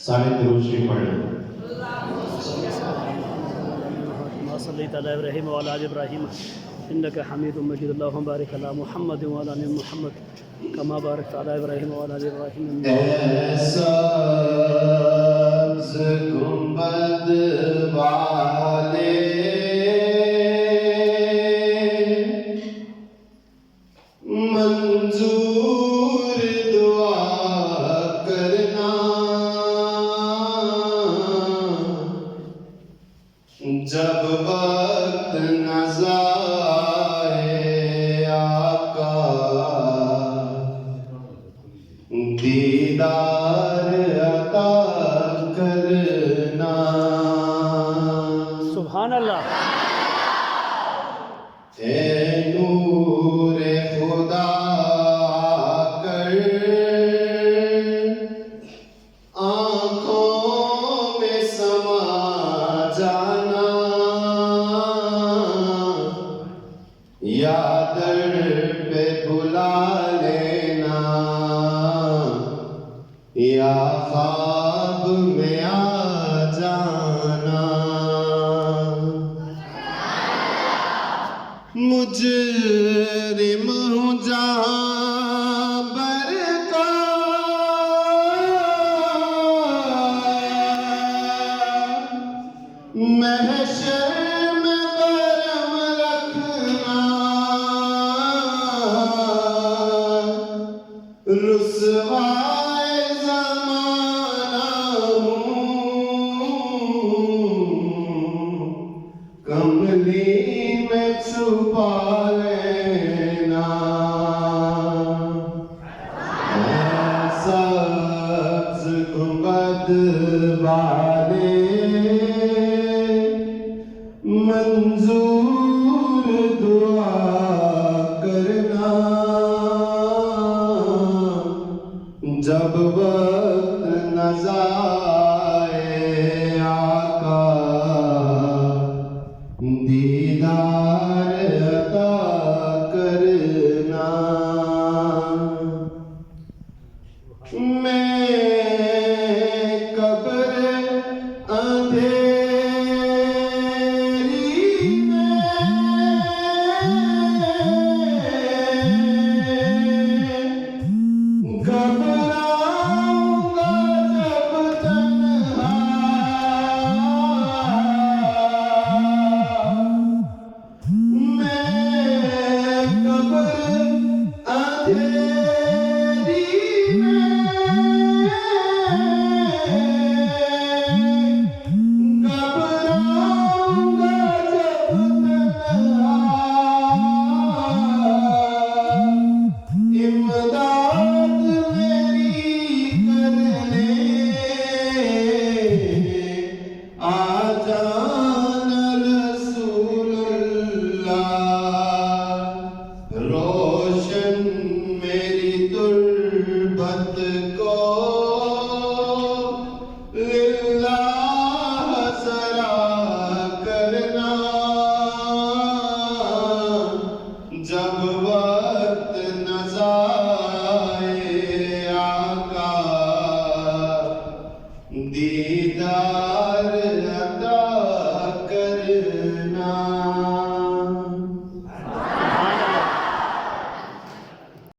सारे दुरूद शरीफ पढ़ लें। सल्लल्लाहु अलैहि व अला इब्राहीम इन्नका हमीदुम मजीद। अल्लाहुम्मा बारिक अला मुहम्मद व अला आलि मुहम्मद कमा बारकता अला इब्राहीम व अला आलि इब्राहीम। सब्ज़ गुंबद वाले मंजूर दुआ करना, जब वक्त नज़ाए आका दीदार अता करना। सुभान अल्लाह। ए नूरे खुदा कर आँखों में समा जाना, या दर पे बुला लेना, या ख्वाब में आ जाना। मुजरिम हूँ जहाँ बरका, महशर में बरम रखना, रुसवाए ज़माना हूँ, कमली में छुपा लेना। सब्ज़ गुंबद वाले मंजूर दुआ करना, जब वक्त नज़ाए आका दीदार अता करना। मैं कब्र अंधेरी में कब